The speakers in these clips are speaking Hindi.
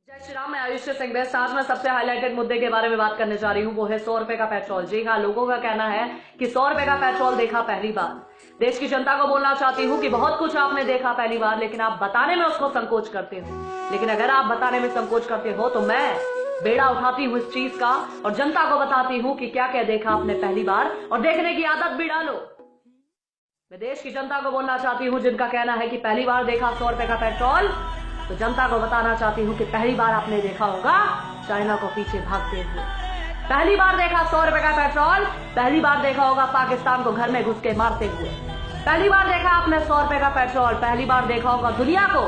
जय श्री राम। मैं आयुष सिंह बेस्ट। आज मैं सबसे हाईलाइटेड मुद्दे के बारे में बात करने जा रही हूँ, वो है 100 रुपए का पेट्रोल। जी हाँ, लोगों का कहना है कि 100 रुपए का पेट्रोल देखा पहली बार। देश की जनता को बोलना चाहती हूँ कि बहुत कुछ आपने देखा पहली बार, लेकिन आप बताने में उसको संकोच करते हो। लेकिन अगर आप बताने में संकोच करते हो तो मैं बेड़ा उठाती हूँ इस चीज का और जनता को बताती हूँ कि क्या क्या देखा आपने पहली बार, और देखने की आदत भी डालो। मैं देश की जनता को बोलना चाहती हूँ जिनका कहना है कि पहली बार देखा 100 रुपए का पेट्रोल, तो जनता को बताना चाहती हूँ कि पहली बार आपने देखा होगा चाइना को पीछे भागते हुए। पहली बार देखा 100 रुपए का पेट्रोल, पहली बार देखा होगा पाकिस्तान को घर में घुस के मारते हुए। पहली बार देखा आपने 100 रुपए का पेट्रोल, पहली बार देखा होगा दुनिया को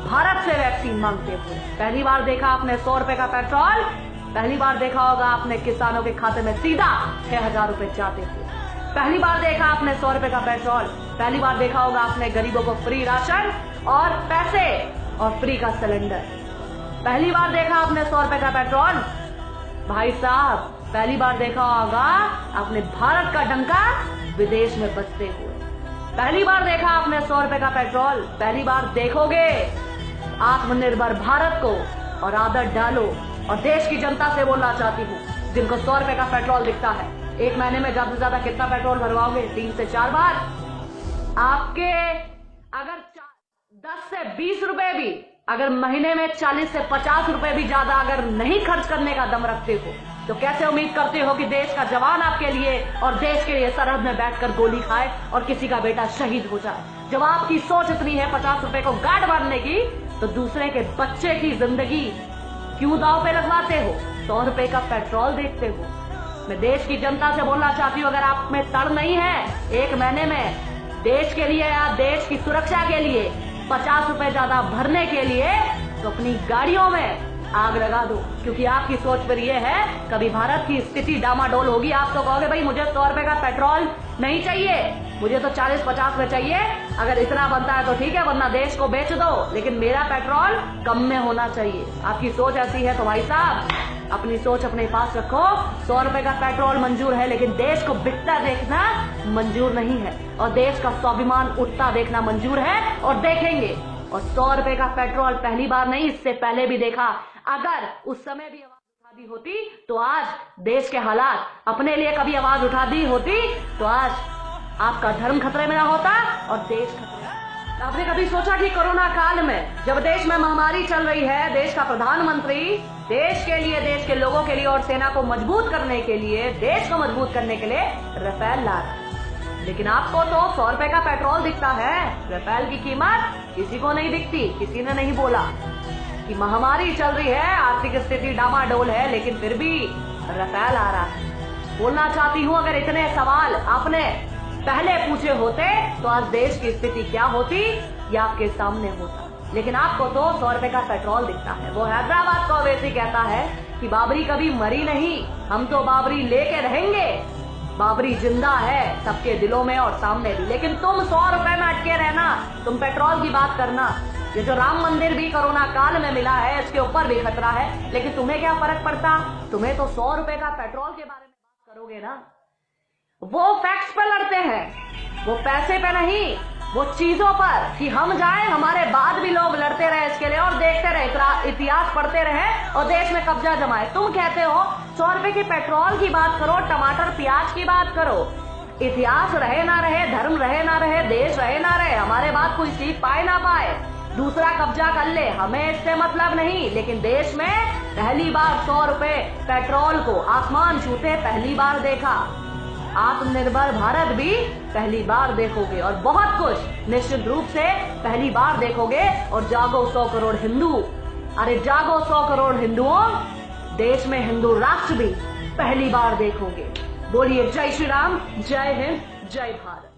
भारत से वैक्सीन मांगते हुए। पहली बार देखा आपने 100 रुपए का पेट्रोल, पहली बार देखा होगा आपने किसानों के खाते में सीधा 6000 रुपए जाते हुए। पहली बार देखा आपने 100 रुपए का पेट्रोल, पहली बार देखा होगा आपने गरीबों को फ्री राशन और पैसे और फ्री का सिलेंडर। पहली बार देखा आपने 100 रुपए का पेट्रोल। भाई साहब, पहली बार देखा होगा आपने भारत का डंका विदेश में बजते हुए। पहली बार देखा आपने 100 रुपए का पेट्रोल, पहली बार देखोगे आत्मनिर्भर भारत को और आदत डालो। और देश की जनता से बोलना चाहती हूँ जिनको 100 रुपए का पेट्रोल दिखता है, एक महीने में ज्यादा से ज्यादा कितना पेट्रोल भरवाओगे? 3 से 4 बार। आपके अगर 10 से 20 रुपए भी, अगर महीने में 40 से 50 रुपए भी ज्यादा अगर नहीं खर्च करने का दम रखते हो, तो कैसे उम्मीद करते हो कि देश का जवान आपके लिए और देश के लिए सरहद में बैठकर गोली खाए और किसी का बेटा शहीद हो जाए? जब आपकी सोच इतनी है 50 रुपए को गांठ बांधने की, तो दूसरे के बच्चे की जिंदगी क्यों दांव पे लगवाते हो? 100 रुपए का पेट्रोल देखते हो। मैं देश की जनता से बोलना चाहती हूँ, अगर आप में तड़ नहीं है एक महीने में देश के लिए या देश की सुरक्षा के लिए 50 रुपए ज्यादा भरने के लिए, तो अपनी गाड़ियों में आग लगा दो। क्योंकि आपकी सोच पर यह है कभी भारत की स्थिति डामाडोल होगी, आप तो कहोगे भाई मुझे 100 रुपए का पेट्रोल नहीं चाहिए, मुझे तो 40-50 में चाहिए। अगर इतना बनता है तो ठीक है, वरना देश को बेच दो, लेकिन मेरा पेट्रोल कम में होना चाहिए। आपकी सोच ऐसी है तो भाई साहब अपनी सोच अपने पास रखो। 100 रुपए का पेट्रोल मंजूर है, लेकिन देश को बिकता देखना मंजूर नहीं है, और देश का स्वाभिमान उठता देखना मंजूर है और देखेंगे। और 100 रुपए का पेट्रोल पहली बार नहीं, इससे पहले भी देखा। अगर उस समय भी आवाज उठा दी होती तो आज देश के हालात, अपने लिए कभी आवाज उठा दी होती तो आज आपका धर्म खतरे में ना होता और देश खतरे में। आपने कभी सोचा कि कोरोना काल में जब देश में महामारी चल रही है, देश का प्रधानमंत्री देश के लिए, देश के लोगों के लिए और सेना को मजबूत करने के लिए, देश को मजबूत करने के लिए राफेल ला रहा है, लेकिन आपको तो 100 रुपए का पेट्रोल दिखता है, राफेल की कीमत किसी को नहीं दिखती। किसी ने नहीं बोला कि महामारी चल रही है, आर्थिक स्थिति डामाडोल है, लेकिन फिर भी राफेल आ रहा है। बोलना चाहती हूँ, अगर इतने सवाल आपने पहले पूछे होते तो आज देश की स्थिति क्या होती या आपके सामने होता। लेकिन आपको तो 100 रुपए का पेट्रोल दिखता है। वो हैदराबाद का ओवैसी कहता है कि बाबरी कभी मरी नहीं, हम तो बाबरी लेके रहेंगे। बाबरी जिंदा है सबके दिलों में और सामने भी। लेकिन तुम 100 रुपए में अटके रहना, तुम पेट्रोल की बात करना। ये जो राम मंदिर भी कोरोना काल में मिला है, इसके ऊपर भी खतरा है, लेकिन तुम्हें क्या फर्क पड़ता? तुम्हें तो 100 रुपए का पेट्रोल के बारे में बात करोगे ना। वो फैक्ट्स पे लड़ते हैं, वो पैसे पे नहीं, वो चीजों पर कि हम जाए, हमारे बाद भी लोग लड़ते रहे इसके लिए और देखते रहे, इतिहास पढ़ते रहे और देश में कब्जा जमाए। तुम कहते हो 100 रुपए की पेट्रोल की बात करो, टमाटर प्याज की बात करो। इतिहास रहे ना रहे, धर्म रहे ना रहे, देश रहे ना रहे, हमारे बाद कोई सीख पाए ना पाए, दूसरा कब्जा कर ले, हमें इससे मतलब नहीं। लेकिन देश में पहली बार 100 रुपए पेट्रोल को आसमान छूते पहली बार देखा। आत्मनिर्भर भारत भी पहली बार देखोगे और बहुत कुछ निश्चित रूप से पहली बार देखोगे। और जागो 100 करोड़ हिंदू, अरे जागो 100 करोड़ हिंदुओं, देश में हिंदू राष्ट्र भी पहली बार देखोगे। बोलिए जय श्री राम, जय हिंद, जय भारत।